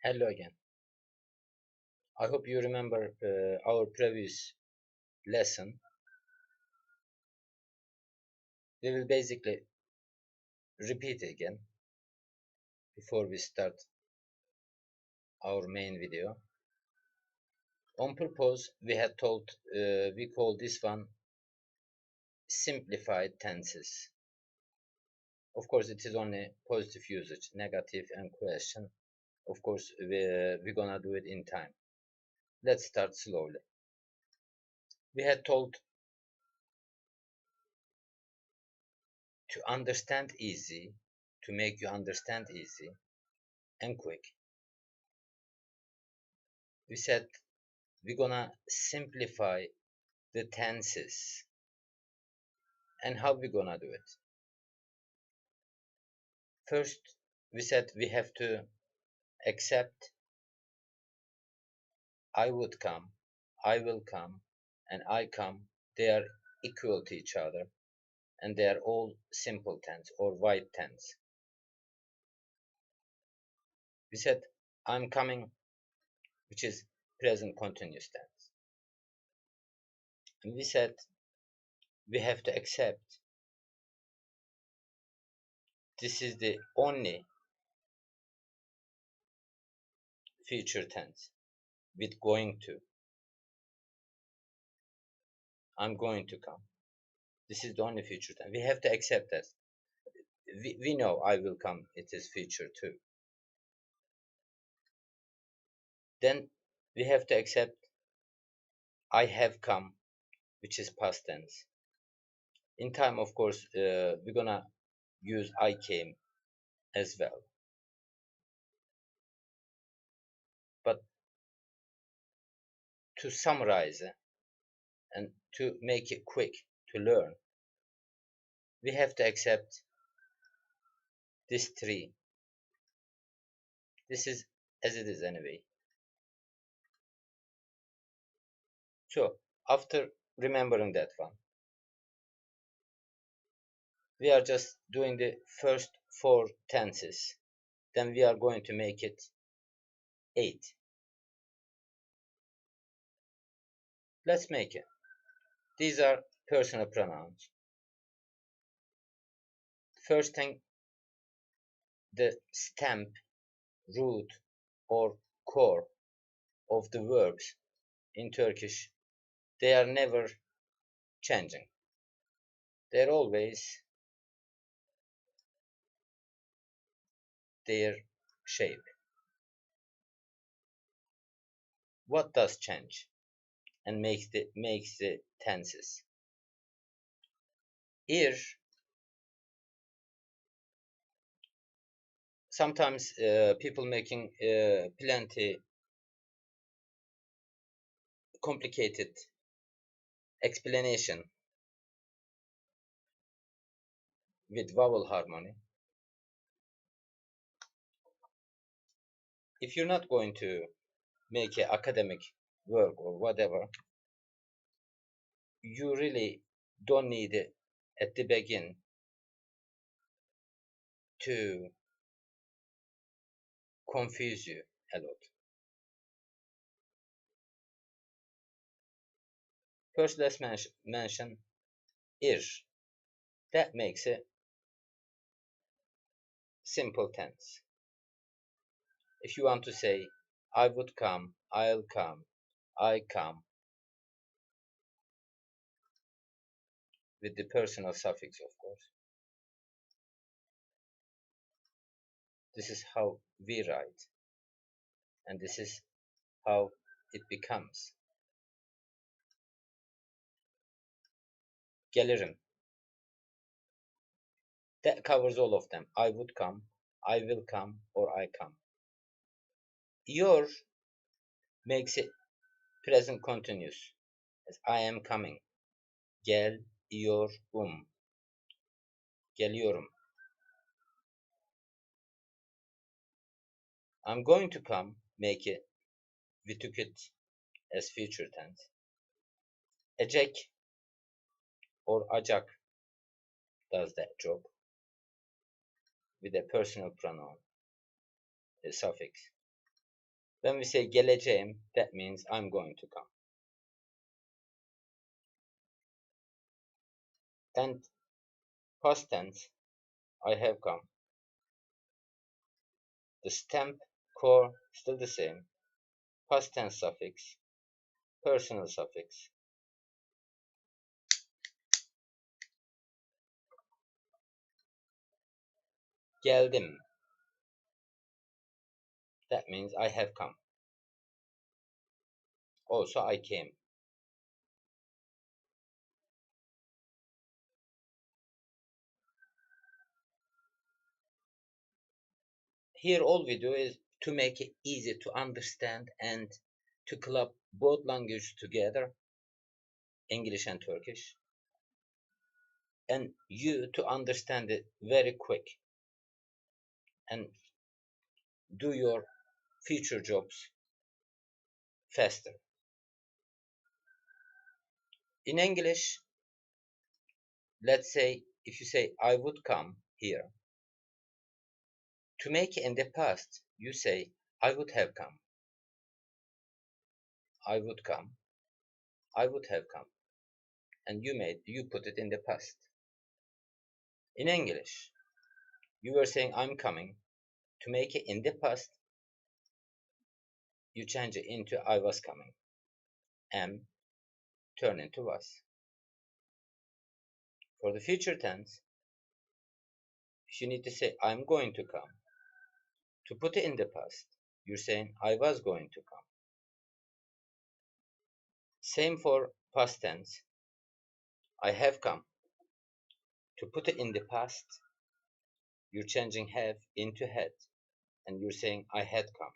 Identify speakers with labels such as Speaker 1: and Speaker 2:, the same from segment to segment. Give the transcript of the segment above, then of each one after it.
Speaker 1: Hello again. I hope you remember our previous lesson. We will basically repeat it again before we start our main video. On purpose, we had told we call this one simplified tenses. Of course, it is only positive usage, negative and question. Of course, we're gonna do it in time. Let's start slowly. We had told to understand easy, to make you understand easy and quick. We said we're gonna simplify the tenses. And how we gonna do it? First, we said we have to accept I would come, I will come, and I come. They are equal to each other, and they are all simple tense or white tense. We said I'm coming, which is present continuous tense. And we said we have to accept this is the only future tense with going to. I'm going to come. This is the only future tense. We have to accept that. We know I will come, it is future too. Then we have to accept I have come, which is past tense. In time, of course, we're gonna use I came as well. But to summarize and to make it quick to learn, we have to accept this three. This is as it is anyway. So after remembering that one, we are just doing the first four tenses. Then we are going to make it 8. Let's make it. These are personal pronouns. First thing, the stamp, root, or core of the verbs in Turkish, they are never changing. They're always their shape. What does change and makes the tenses? Here, sometimes people making plenty complicated explanation with vowel harmony. If you're not going to make an academic work or whatever, you really don't need it at the beginning to confuse you a lot. First, let's mention ir. That makes it simple tense. If you want to say I would come, I'll come, I come, with the personal suffix, of course. This is how we write, and this is how it becomes. Gelirim. That covers all of them. I would come, I will come, or I come. Your makes it present continuous, as I am coming. Geliyorum. Geliyorum. I'm going to come, make it, we took it as future tense. Ecek or acak does that job with a personal pronoun, a suffix. When we say geleceğim, that means I'm going to come. And past tense, I have come. The stamp, core, still the same. Past tense suffix, personal suffix. Geldim. That means I have come. Also, I came. Here all we do is to make it easy to understand and to club both languages together, English and Turkish, and you to understand it very quick and do your future jobs faster. In English, let's say if you say I would come here, to make it in the past, you say I would have come. I would come. I would have come. And you put it in the past. In English, you were saying I'm coming. To make it in the past, you change it into I was coming. Am turn into was. For the future tense, you need to say I'm going to come. To put it in the past, you're saying I was going to come. Same for past tense. I have come. To put it in the past, you're changing have into had, and you're saying I had come.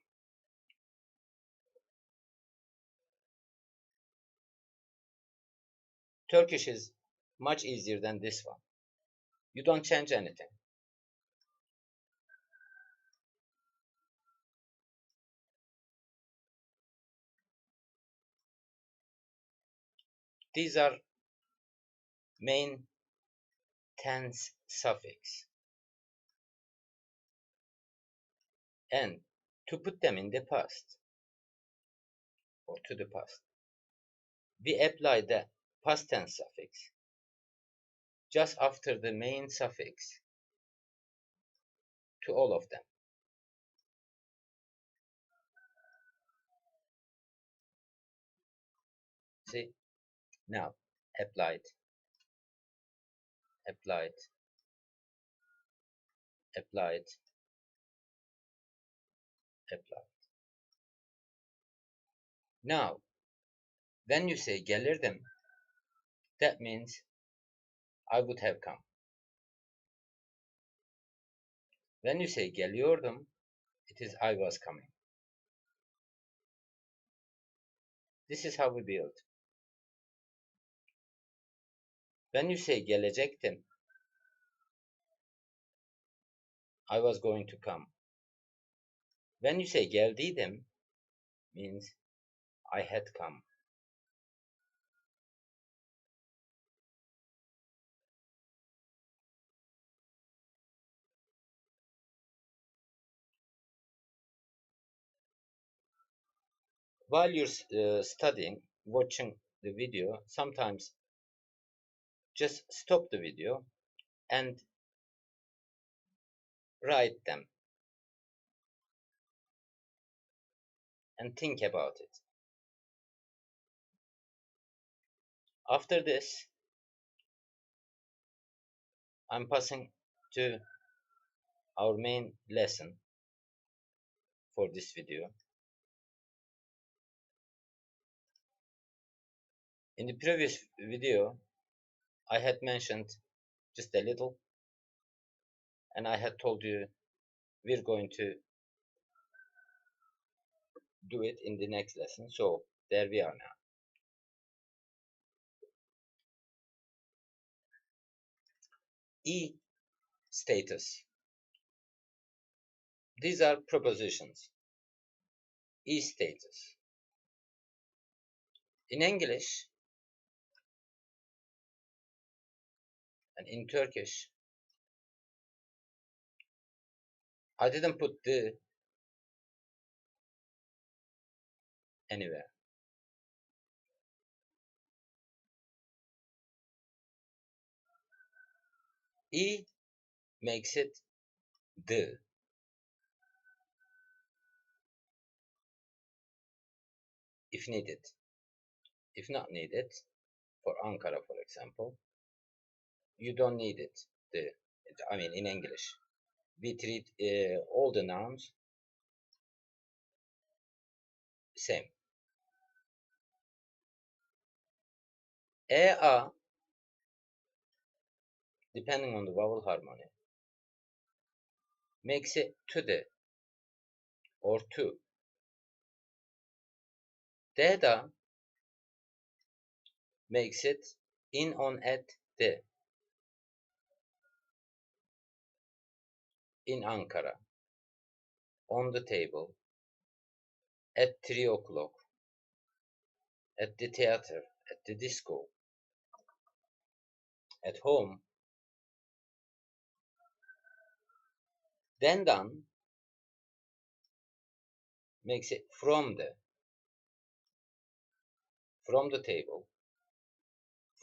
Speaker 1: Turkish is much easier than this one. You don't change anything. These are main tense suffix. And to put them in the past, or to the past, we apply the past tense suffix just after the main suffix to all of them. See? Now, applied, applied, applied, applied. Now, when you say gelirdim, that means I would have come. When you say geliyordum, it is I was coming. This is how we build. When you say gelecektim, I was going to come. When you say geldiydim, means I had come. While you're studying, watching the video, sometimes just stop the video and write them and think about it. After this, I'm passing to our main lesson for this video. In the previous video, I had mentioned just a little, and I had told you we're going to do it in the next lesson. So there we are now. E status. These are prepositions. E status. In English and in Turkish, I didn't put the anywhere. E makes it the. If needed. If not needed, for Ankara, for example, you don't need it. The, I mean, in English, we treat all the nouns same. A, depending on the vowel harmony, makes it to the or to. Da makes it in, on, at, the. In Ankara, on the table, at 3 o'clock, at the theater, at the disco, at home. Dendan makes it from the table,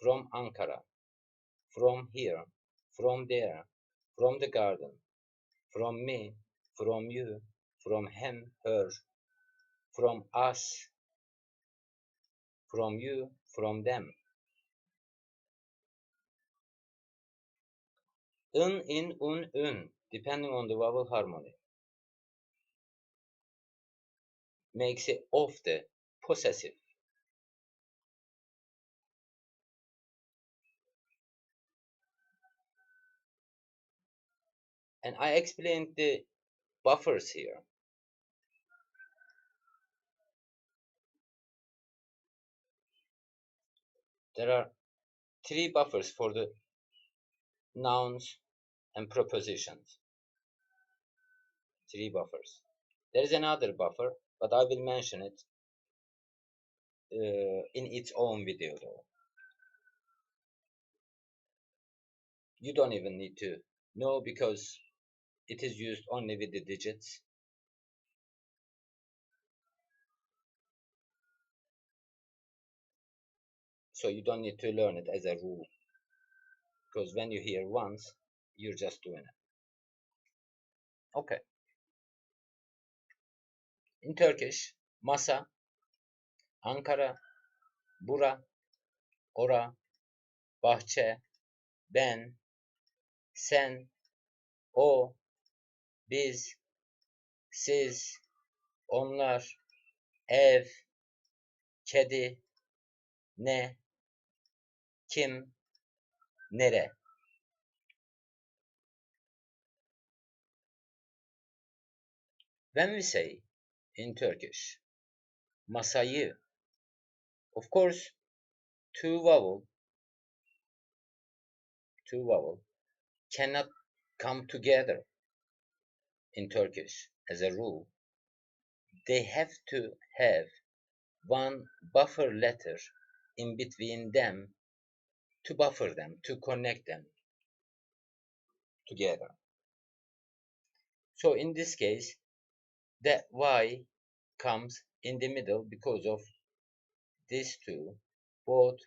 Speaker 1: from Ankara, from here, from there, from the garden, from me, from you, from him, her, from us, from you, from them. In, un, depending on the vowel harmony, makes it of the, possessive. And I explained the buffers here. There are 3 buffers for the nouns and prepositions. 3 buffers. There is another buffer, but I will mention it in its own video though. You don't even need to know because it is used only with the digits. So you don't need to learn it as a rule. Because when you hear once, you're just doing it. Okay. In Turkish, masa, Ankara, bura, ora, bahçe, ben, sen, o, biz, siz, onlar, ev, kedi, ne, kim, nere. When we say in Turkish, masayı, of course, two vowel cannot come together in Turkish as a rule. They have to have one buffer letter in between them to buffer them, to connect them together. So in this case, that Y comes in the middle because of these two, both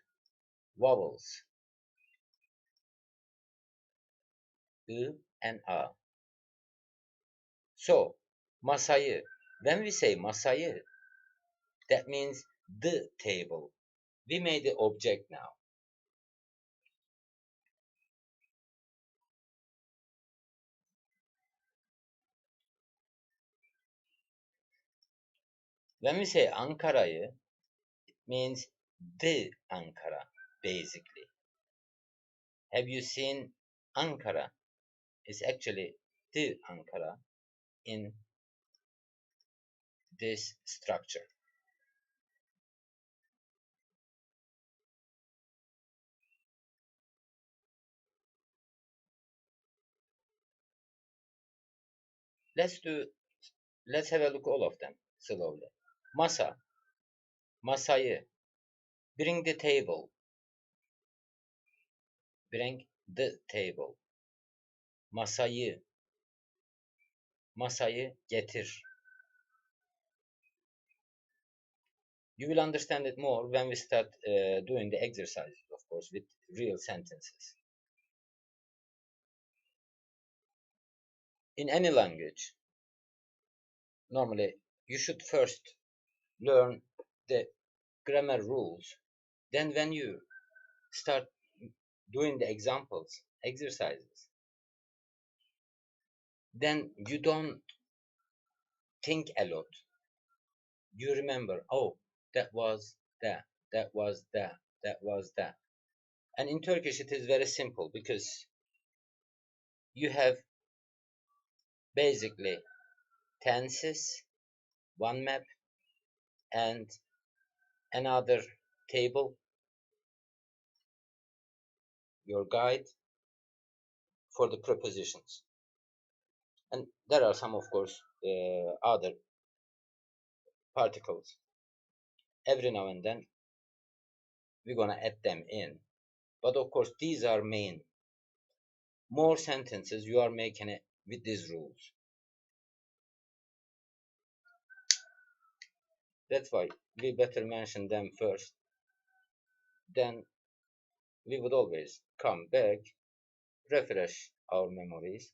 Speaker 1: vowels, I and A. So, masayı, when we say masayı, that means the table. We made the object now. When we say Ankara'yı, it means the Ankara, basically. Have you seen Ankara? It's actually the Ankara in this structure. Let's have a look all of them slowly. Masa, masayı, bring the table, bring the table. Masayı, masayı getir. You will understand it more when we start doing the exercises, of course, with real sentences. In any language, normally you should first learn the grammar rules. Then when you start doing the examples, exercises, then you don't think a lot. You remember, oh, that was that, that was that, that was that. And in Turkish, it is very simple because you have basically tenses, one map, and another table, your guide for the prepositions. And there are some, of course, other particles. Every now and then, we're gonna add them in. But of course, these are main. More sentences you are making it with these rules. That's why we better mention them first. Then we would always come back, refresh our memories,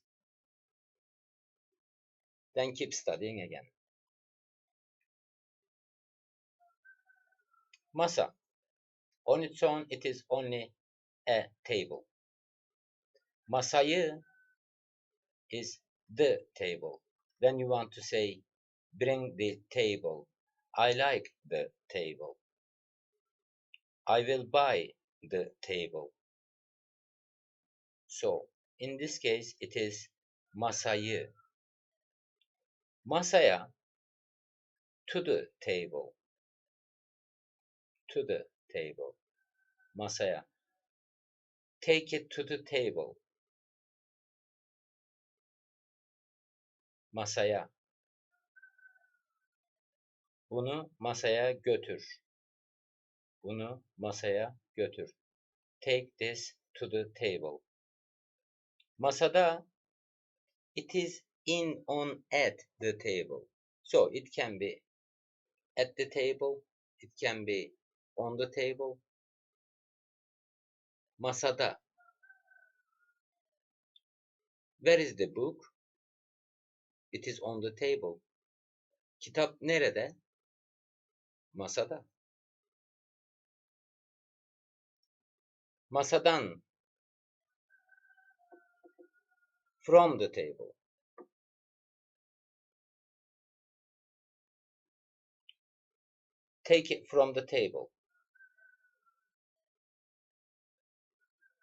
Speaker 1: then keep studying again. Masa. On its own, it is only a table. Masayı is the table. When you want to say, bring the table, I like the table. I will buy the table. So, in this case, it is masayı. Masaya, to the table. To the table. Masaya. Take it to the table. Masaya. Bunu masaya götür. Bunu masaya götür. Take this to the table. Masada, it is in, on, at the table. So it can be at the table, it can be on the table. Masada. Where is the book? It is on the table. Kitap nerede? Masada. Masadan. From the table. Take it from the table.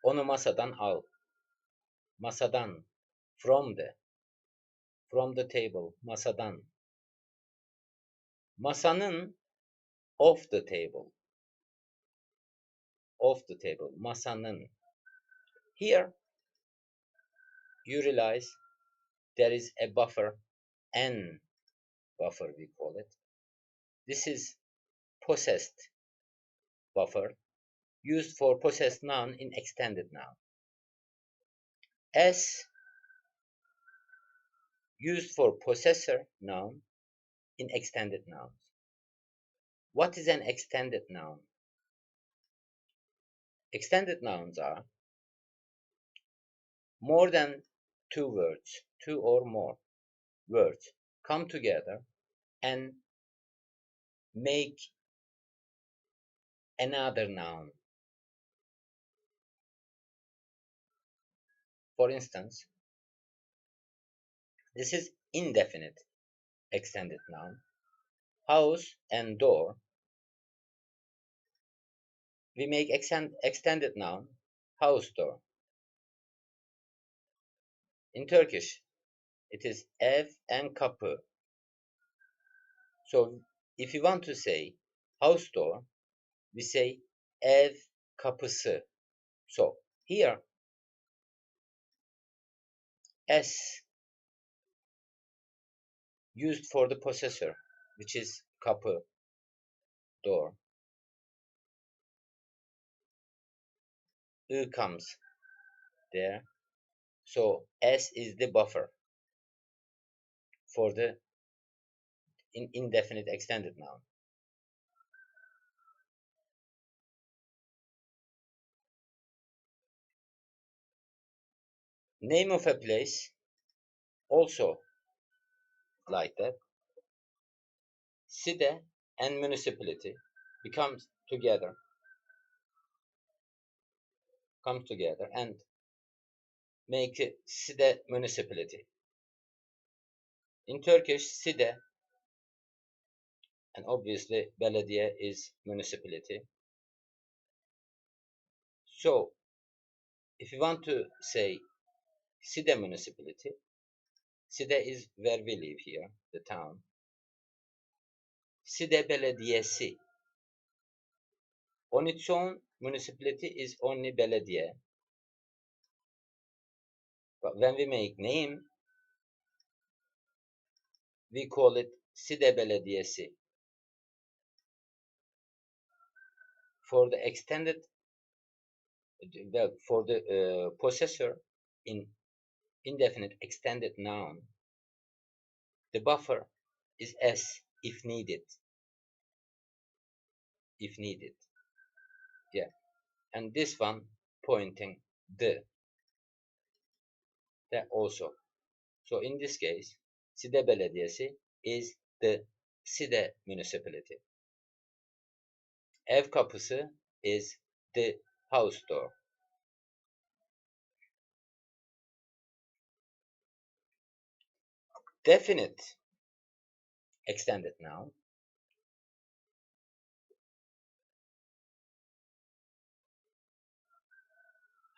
Speaker 1: Onu masadan al. Masadan. From the table. Masadan. Masanın, off the table. Off the table. Masanın. Here, you realize there is a buffer, an buffer we call it. This is possessed buffer, used for possessed noun in extended noun. S, used for possessor noun in extended nouns. What is an extended noun? Extended nouns are more than two words, two or more words come together and make another noun. For instance, this is indefinite extended noun. House and door. We make extended noun, house door. In Turkish, it is ev and kapı. So if you want to say house door, we say ev kapısı. So here, S used for the possessor, which is kapı, door. I comes there. So S is the buffer for the indefinite extended noun. Name of a place also like that. City and municipality come together and make it city municipality. In Turkish, city and obviously belediye is municipality. So if you want to say city municipality, city is where we live here, the town. City belediyesi. On its own, municipality is only belediye. But when we make name, we call it Cide Belediyesi. For the extended, well, for the possessor in indefinite extended noun, the buffer is S if needed. If needed. Yeah. And this one pointing the. That also. So in this case, Cide Belediyesi is the Cide municipality. Ev kapısı is the house door. Definite extended noun.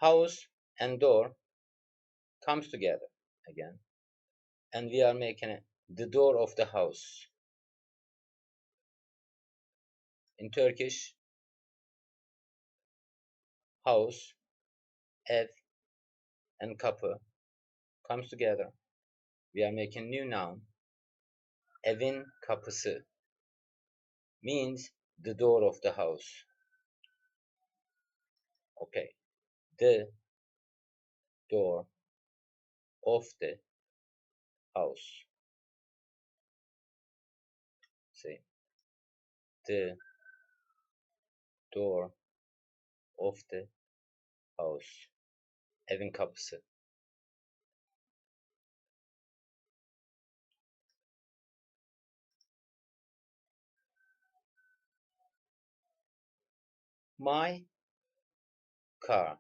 Speaker 1: House and door comes together again, and we are making the door of the house. In Turkish, house, ev, and kapı comes together. We are making new noun. Evin kapısı means the door of the house. Okay, the door of the house. See, the door of the house. Evin kapısı. My car.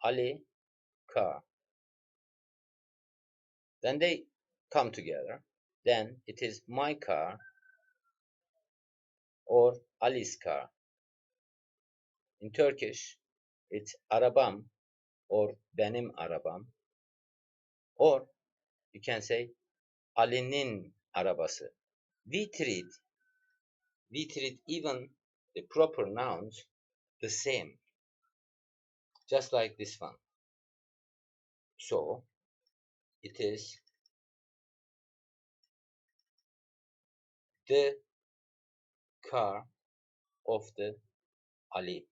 Speaker 1: Ali car. When they come together, then it is my car or Ali's car. In Turkish, it's arabam or benim arabam, or you can say Ali'nin arabası. We treat even the proper nouns the same, just like this one. So it is the car of the Ali,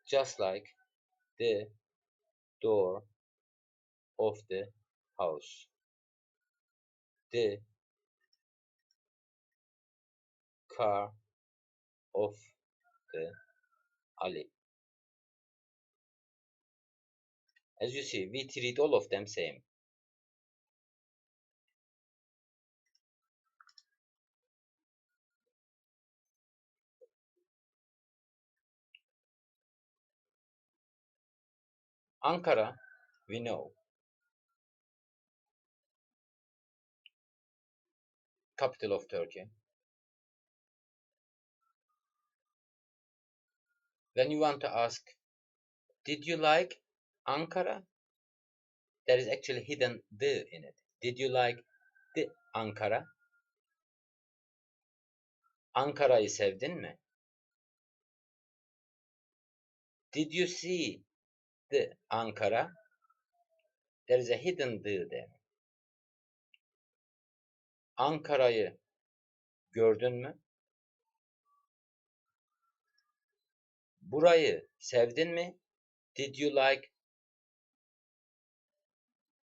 Speaker 1: just like the door of the house, the car of the Ali. As you see, we treat all of them same. Ankara, we know, capital of Turkey. When you want to ask, did you like Ankara? There is actually hidden the in it. Did you like the Ankara? Ankara'yı sevdin mi? Did you see the Ankara? There is a hidden the there. Ankara'yı gördün mü? Burayı sevdin mi? Did you like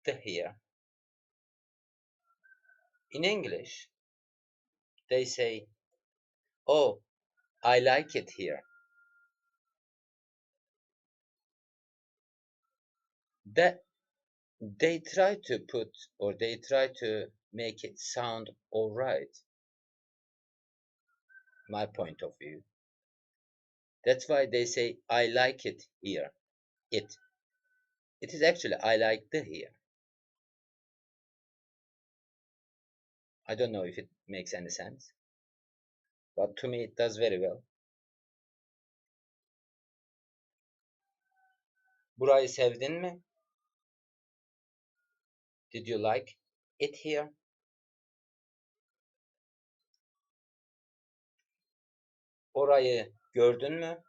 Speaker 1: the here? In English, they say, oh, I like it here. that they try to put, or they try to make it sound all right, my point of view. That's why they say I like it here. It is actually I like the here. I don't know if it makes any sense, but to me it does very well. Burayı sevdin mi? Did you like it here? Orayı gördün mü?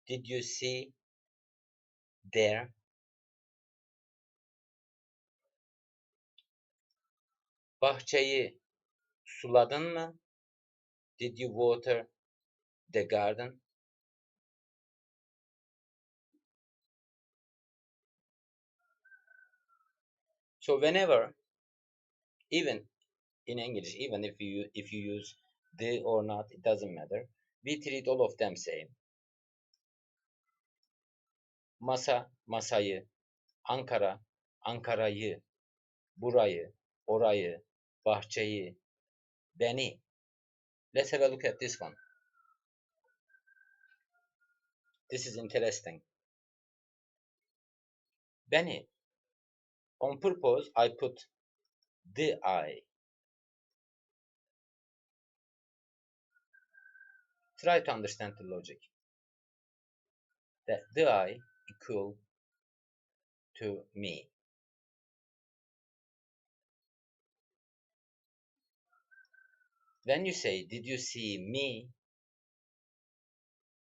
Speaker 1: Did you see there? Bahçeyi suladın mı? Did you water the garden? So whenever, even in English, even if you use the or not, it doesn't matter. We treat all of them same. Masa, masayı, Ankara, Ankara'yı, burayı, orayı, bahçeyi, beni. Let's have a look at this one. This is interesting. Beni. On purpose, I put the I. Try to understand the logic. That the I equal to me. When you say, did you see me?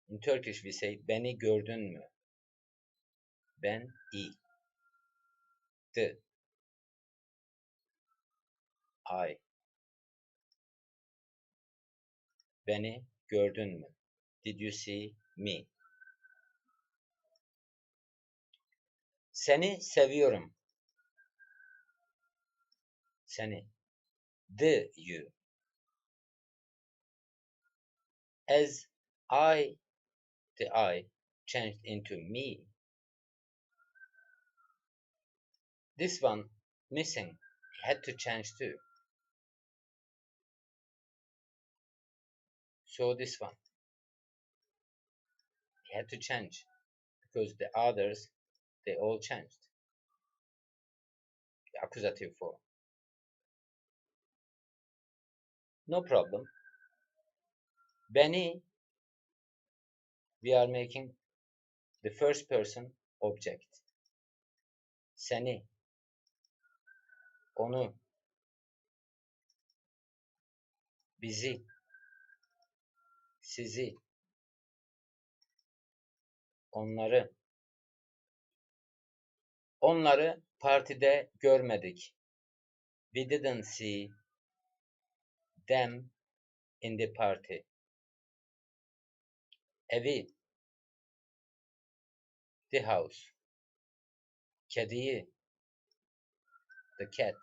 Speaker 1: In Turkish we say, beni gördün mü? Ben, I. The. I. Beni gördün mü? Did you see me? Seni seviyorum. Seni. The you. As the I changed into me. This one missing. Had to change too. So this one. Had to change. Because the others, they all changed. The accusative form. No problem. Beni, we are making the first person object. Seni, onu, bizi, sizi, onları. Onları partide görmedik. We didn't see them in the party. Evi, the house. Kediyi, the cat.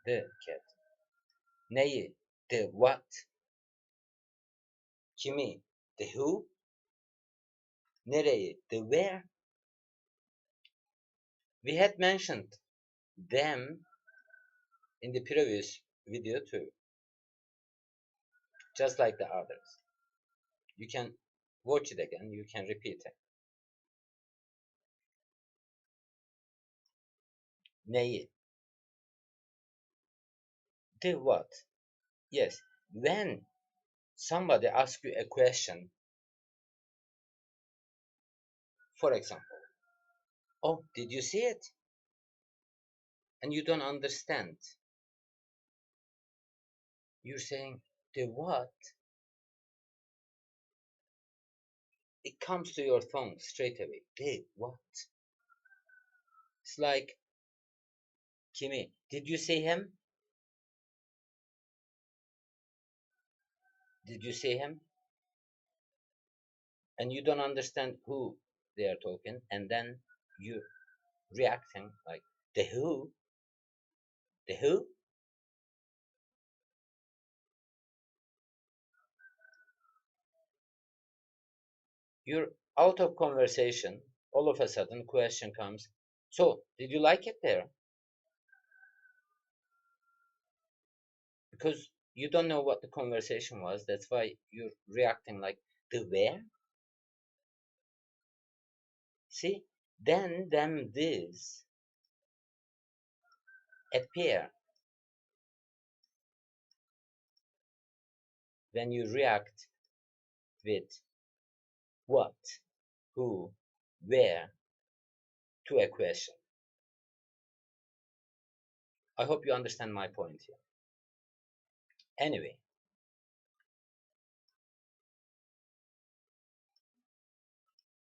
Speaker 1: The cat. Neyi, the what. Kimi, the who. Nereyi, the where. We had mentioned them in the previous video too, just like the others. You can watch it again, you can repeat it. Neyi? The what? Yes, when somebody asks you a question, for example, oh, did you see it? And you don't understand. You're saying, the what? It comes to your tongue straight away. The what? It's like, Kimi, did you see him? Did you see him? And you don't understand who they are talking, and then you reacting like, the who? The who? You're out of conversation, All of a sudden, question comes, so, did you like it there? Because you don't know what the conversation was, that's why you're reacting like, the where? See, then them, this appear when you react with what, who, where to a question. I hope you understand my point here. Anyway,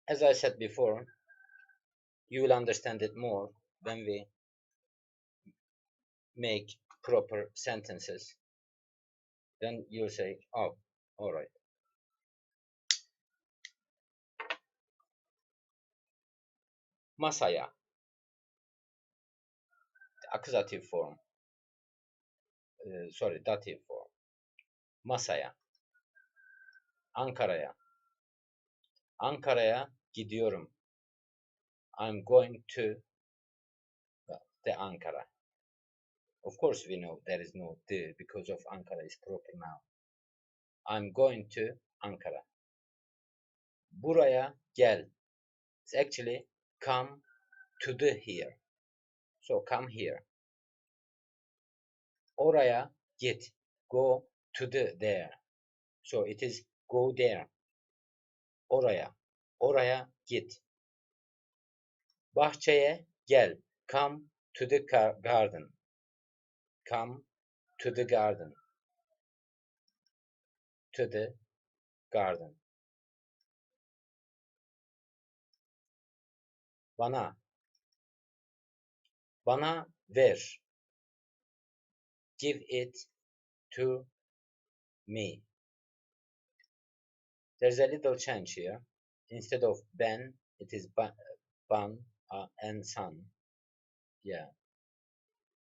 Speaker 1: as I said before, you will understand it more when we make proper sentences. Then you'll say, oh, all right. Masaya, the accusative form. Sorry, dative form. Masaya. Ankara'ya. Ankara'ya gidiyorum. I'm going to the Ankara. Of course, we know there is no the because of Ankara is proper noun. I'm going to Ankara. Buraya gel. It's actually come to the here. So come here. Oraya git. Go to the there. So it is go there. Oraya. Oraya git. Bahçeye gel. Come to the garden. Come to the garden. To the garden. Bana. Bana ver. Give it to me. There's a little change here. Instead of ben, it is ban and san. Yeah.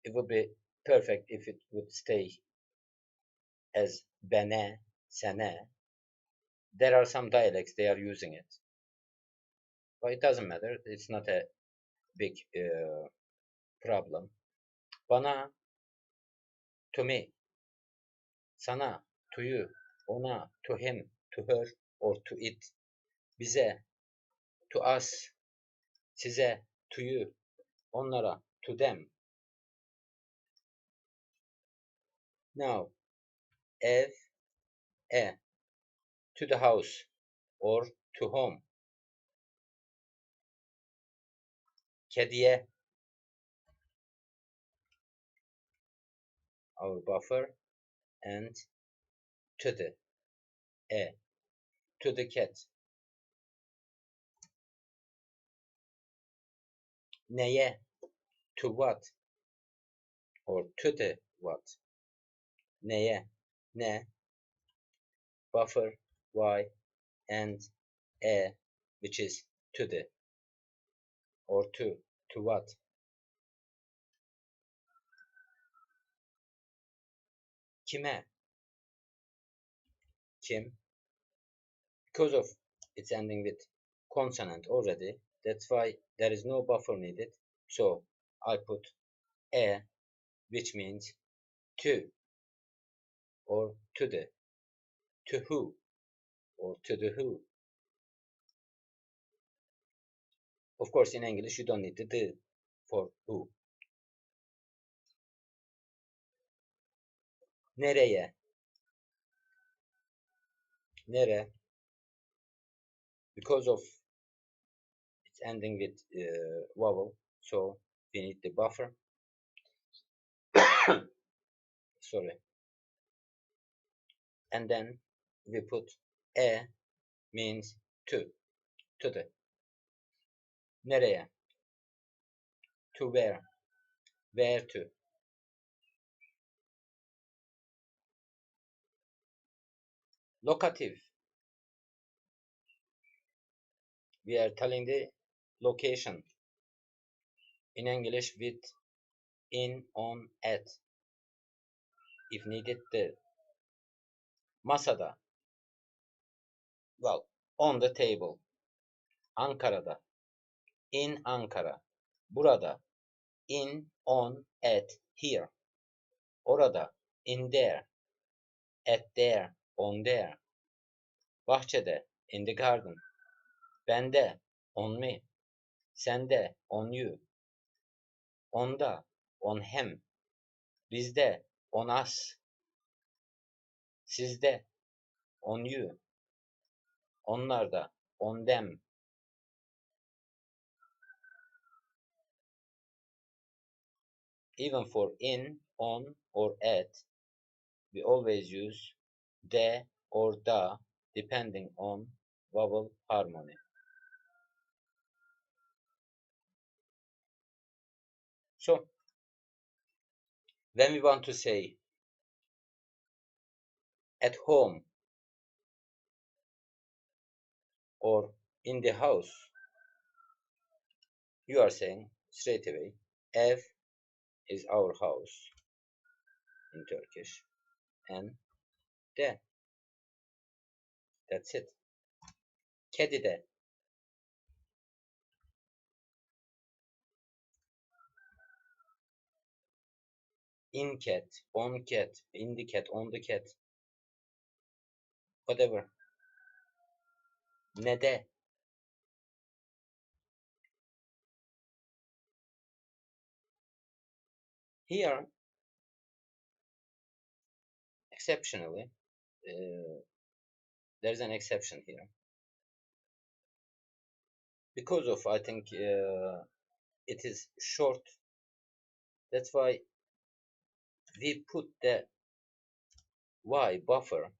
Speaker 1: It would be perfect if it would stay as bene, sene. There are some dialects, they are using it. But it doesn't matter. It's not a big problem. Bana, to me. Sana, to you. Ona, to him, to her, or to it. Bize, to us. Size, to you. Onlara, to them. Now, ev, to the house, or to home. Kediye, our buffer, and to the, to the cat. Neye, to what, or to the what. Neye, ne, buffer, y, and which is to the, or to what. Kime, kim, because of it's ending with consonant already, that's why there is no buffer needed. So I put which means to, or to the, to who, or to the who. Of course, in English, you don't need the for who. Nereye, nere, because of it's ending with vowel, so we need the buffer. Sorry. And then we put means to the. Nereye, to where to. Locative, we are telling the location. In English with in, on, at. If needed, the. Masada, well, on the table. Ankara'da, in Ankara. Burada. In, on, at, here. Orada. In there. At there. On there. Bahçede. In the garden. Bende. On me. Sende. On you. Onda. On him. Bizde. On us. Sizde. On you. Onlarda. On them. Even for in, on, or at, we always use de or da depending on vowel harmony. So, when we want to say at home or in the house, you are saying straight away, ev is our house in Turkish, and de. That's it. Kedi de. In cat, on cat, in the cat, on the cat. Whatever. Ne de. Here, exceptionally, there's an exception here. Because of, I think, it is short. That's why we put the Y buffer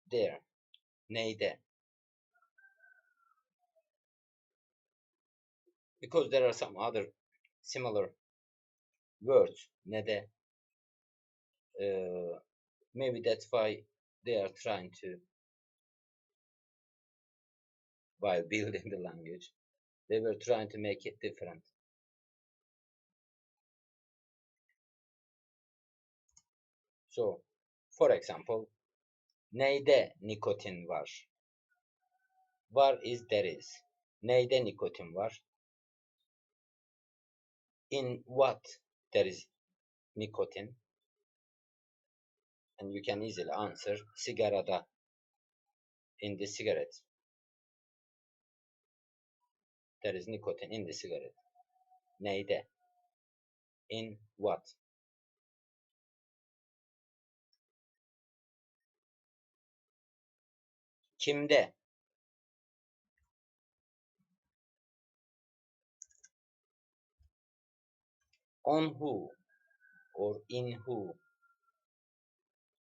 Speaker 1: there, neyde. Because there are some other similar words, nede. Maybe that's why they are trying to, while building the language, they were trying to make it different. So, for example, neyde nikotin var? Var is there is. Neyde nikotin var? In what there is nicotine? And you can easily answer sigarada, in the cigarette. There is nicotine in the cigarette. Neyde? In what? Kimde? On who or in who?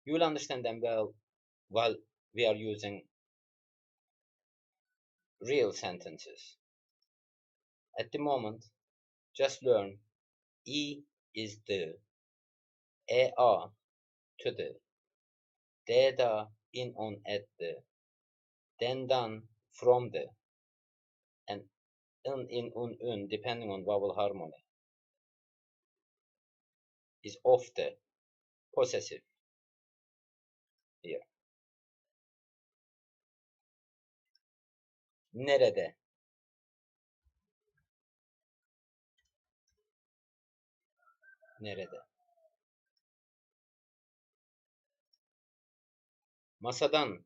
Speaker 1: You will understand them well while we are using real sentences. At the moment, just learn E is the, a to the, de da in on at the, den dan from the, and in un depending on vowel harmony is of the, possessive here. Nerede? Nerede? Masadan,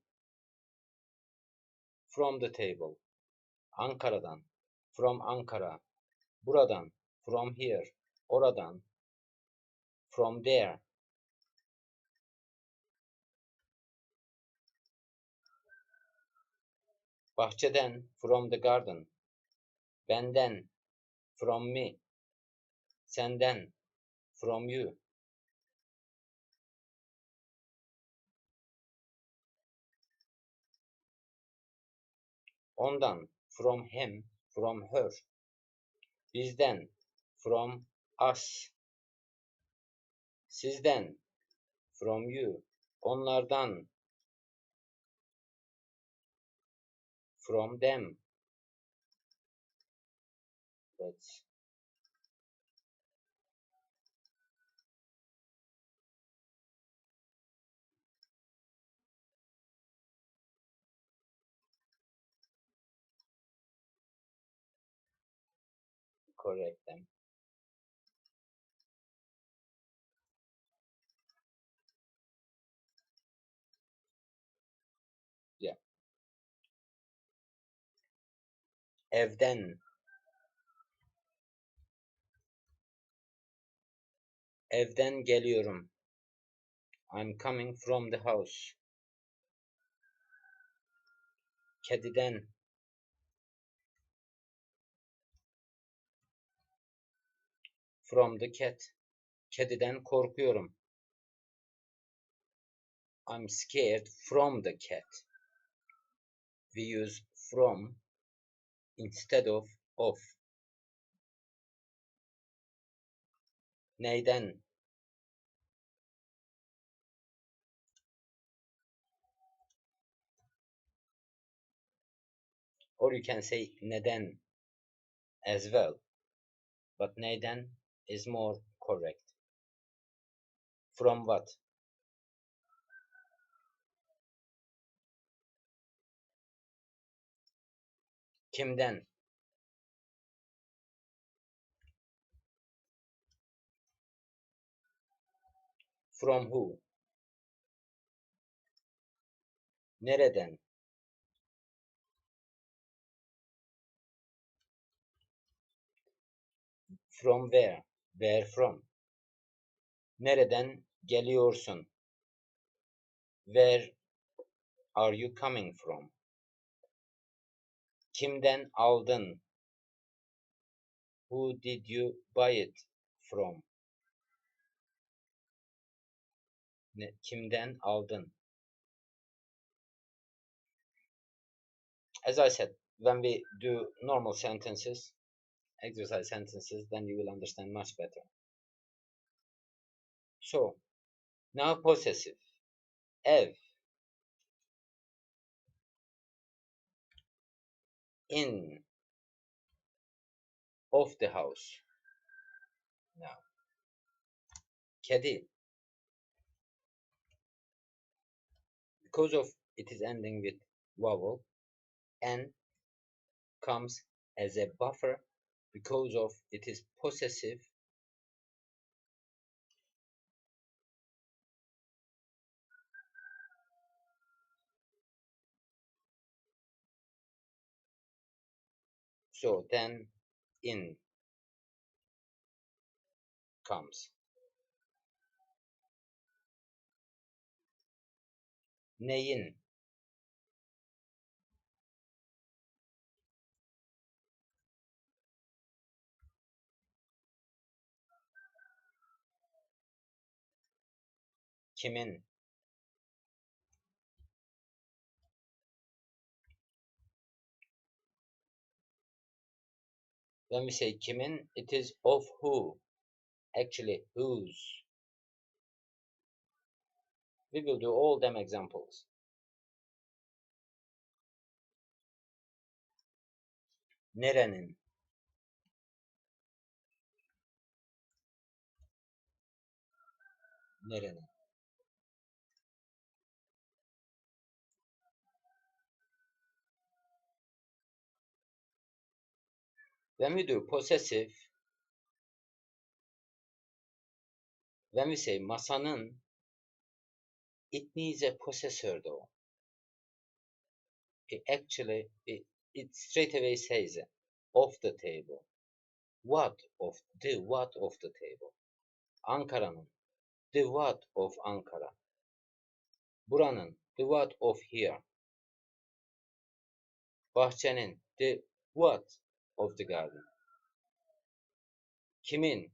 Speaker 1: from the table. Ankara'dan, from Ankara. Buradan, from here. Oradan, from there. Bahçeden, from the garden. Benden, from me. Senden, from you. Ondan, from him, from her. Bizden, from us. Sizden, from you. Onlardan, from them. That's correct them. Yeah. Evden. Evden geliyorum. I'm coming from the house. Kediden. From the cat. Kediden korkuyorum. I'm scared from the cat. We use from instead of. Neyden? Or you can say neden as well. But neyden is more correct. From what? Kimden? From who? Nereden? From where? Where from? Nereden geliyorsun? Where are you coming from? Kimden aldın? Who did you buy it from? Kimden aldın? As I said, when we do normal sentences, exercise sentences, then you will understand much better. So, now possessive. Ev. In. Of the house. Now. Kedi. Because of it is ending with vowel, N comes as a buffer because of it is possessive. So then in comes. Neyin. Kimin. When we say kimin, it is of who. Actually, whose. We will do all them examples. Nerenin. Nerenin. When we do possessive, when we say masanın, it needs a possessor though. It straight away says of the table. What of the table? Ankara'nın the what of Ankara. Buranın the what of here. Bahçenin the what of the garden. Kimin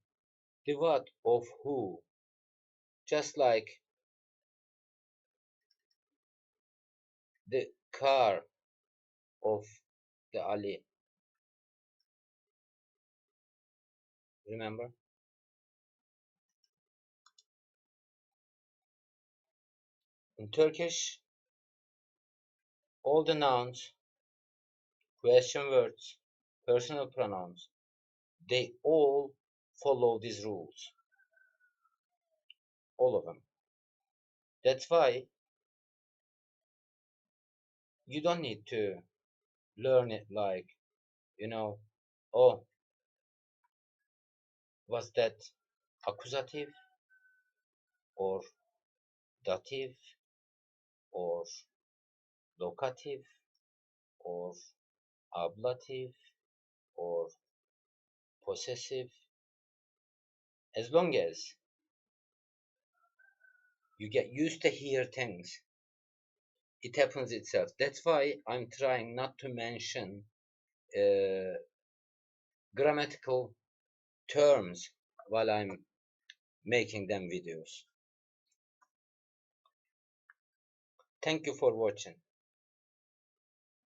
Speaker 1: the what of who. Just like the car of the Ali. Remember? In Turkish, all the nouns, question words, personal pronouns, they all follow these rules. All of them. That's why you don't need to learn it like, oh, Was that accusative or dative or locative or ablative or possessive? As long as you get used to hear things, it happens itself. That's why I'm trying not to mention grammatical terms while I'm making them videos. Thank you for watching.